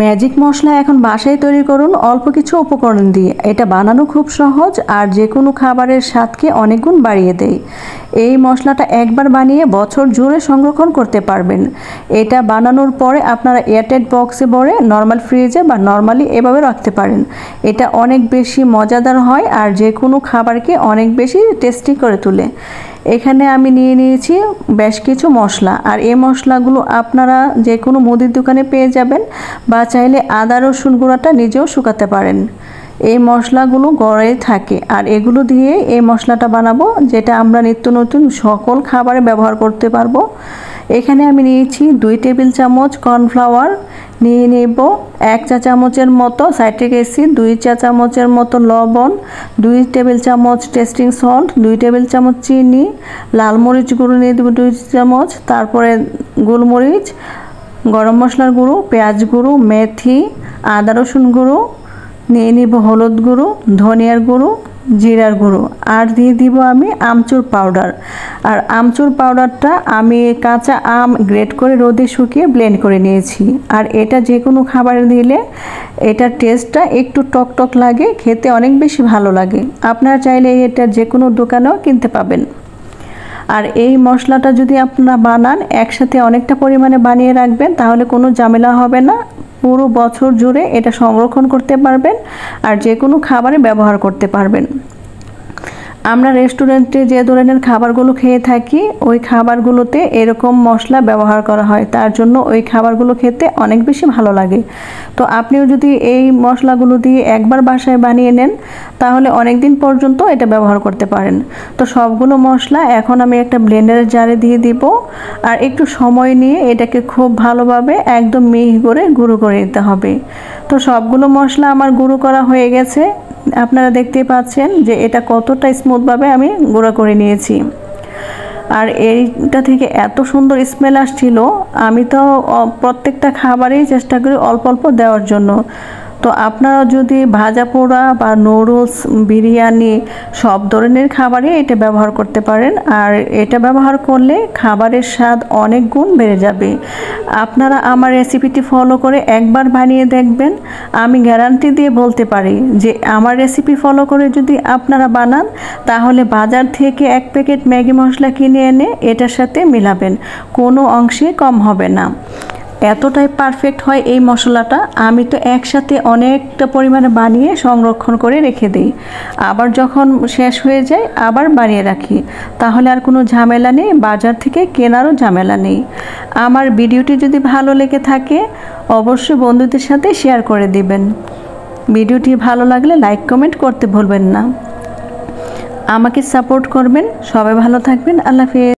Magic মশলা এখন বাসায় তৈরি করুন অল্প কিছু উপকরণ দিয়ে। এটা বানানো খুব সহজ আর যে কোনো খাবারের স্বাদকে অনেক গুণ বাড়িয়ে দেয়। এই মশলাটা একবার বানিয়ে বছর জুড়ে সংরক্ষণ করতে পারবেন। এটা বানানোর পরে আপনারা এয়ারটাইট বক্সে ভরে নর্মাল ফ্রিজে বা নর্মালি এভাবে রাখতে পারেন। এটা অনেক বেশি মজাদার হয় আর যে কোনো খাবারকে অনেক বেশি টেস্টি করে তোলে। এখানে আমি নিয়ে নিয়েছি বেশ কিছু মশলা, আর এই মশলাগুলো আপনারা যে কোনো মুদির দোকানে পেয়ে যাবেন বা চাইলে আদা রসুন গুঁড়াটা নিজেও শুকাতে পারেন। এই মশলাগুলো গড়াই থাকে আর এগুলো দিয়ে এই মশলাটা বানাবো, যেটা আমরা নিত্য নতুন সকল খাবারে ব্যবহার করতে পারবো। এখানে আমি নিয়েছি 2 টেবিল চামচ কর্নফ্লাওয়ার, নিয়ে নেব 1 চা চামচের মতো সাইট্রিক অ্যাসিড, 2 চা চামচের মতো লবণ, 2 টেবিল চামচ টেস্টিং সল্ট, 2 টেবিল চামচ চিনি, লাল মরিচ গুঁড়ো নিয়ে দেবো 2 চামচ, তারপরে গোলমরিচ, গরম মশলার গুঁড়ো, পেঁয়াজ গুঁড়ো, মেথি, আদা রসুন গুঁড়ো, নিয়ে নিব হলুদ গুঁড়ো, ধনিয়ার গুঁড়ো, জিরার গুঁড়ো, আর দিয়ে দিব আমি আমচুর পাউডার। আর আমচুর পাউডারটা আমি কাঁচা আম গ্রেট করে রোদে শুকিয়ে ব্লেন্ড করে নিয়েছি। আর এটা যে কোনো খাবারে দিলে এটার টেস্টটা একটু টক টক লাগে, খেতে অনেক বেশি ভালো লাগে। আপনারা চাইলে এটা যে কোনো দোকানেও কিনতে পাবেন। আর এই মশলাটা যদি আপনারা বানান একসাথে অনেকটা পরিমাণে বানিয়ে রাখবেন, তাহলে কোনো ঝামেলা হবে না। পুরো বছর জুড়ে এটা সংরক্ষণ করতে পারবেন আর যে কোনো খাবারে ব্যবহার করতে পারবেন। আমরা রেস্টুরেন্টে যে ধরনের খাবারগুলো খেয়ে থাকি ওই খাবারগুলোতে এরকম মশলা ব্যবহার করা হয়, তার জন্য ওই খাবারগুলো খেতে অনেক বেশি ভালো লাগে। তো আপনিও যদি এই মশলাগুলো দিয়ে একবার বাসায় বানিয়ে নেন তাহলে অনেক দিন পর্যন্ত এটা ব্যবহার করতে পারেন। তো সবগুলো মশলা এখন আমি একটা ব্লেন্ডারের জারে দিয়ে দিব আর একটু সময় নিয়ে এটাকে খুব ভালোভাবে একদম মিহি করে গুঁড়ো করে নিতে হবে। তো সবগুলো মশলা আমার গুঁড়ো করা হয়ে গেছে, আপনারা দেখতেই পাচ্ছেন যে এটা কতটা স্মুথভাবে আমি গুঁড়ো করে নিয়েছি। আর এইটা থেকে এত সুন্দর স্মেল আসছিল, আমি তো প্রত্যেকটা খাবারেই চেষ্টা করি অল্প অল্প দেওয়ার জন্য। তো আপনারা যদি ভাজা পোড়া বা নুডলস, বিরিয়ানি সব ধরনের খাবারে এটা ব্যবহার করতে পারেন। আর এটা ব্যবহার করলে খাবারের স্বাদ অনেক গুণ বেড়ে যাবে। আপনারা আমার রেসিপিটি ফলো করে একবার বানিয়ে দেখবেন, আমি গ্যারান্টি দিয়ে বলতে পারি যে আমার রেসিপি ফলো করে যদি আপনারা বানান তাহলে বাজার থেকে 1 প্যাকেট ম্যাগি মশলা কিনে এনে এটার সাথে মিলাবেন, কোনো অংশে কম হবে না। এতটাই পারফেক্ট হয় এই মশলাটা। আমি তো একসাথে অনেকটা পরিমাণে বানিয়ে সংরক্ষণ করে রেখে দিই, আবার যখন শেষ হয়ে যায় আবার বানিয়ে রাখি, তাহলে আর কোনো ঝামেলা নেই, বাজার থেকে কেনারও ঝামেলা নেই। আমার ভিডিওটি যদি ভালো লেগে থাকে অবশ্যই বন্ধুদের সাথে শেয়ার করে দিবেন। ভিডিওটি ভালো লাগলে লাইক কমেন্ট করতে ভুলবেন না। আমাকে সাপোর্ট করবেন। সবাই ভালো থাকবেন। আল্লাহ হাফেজ।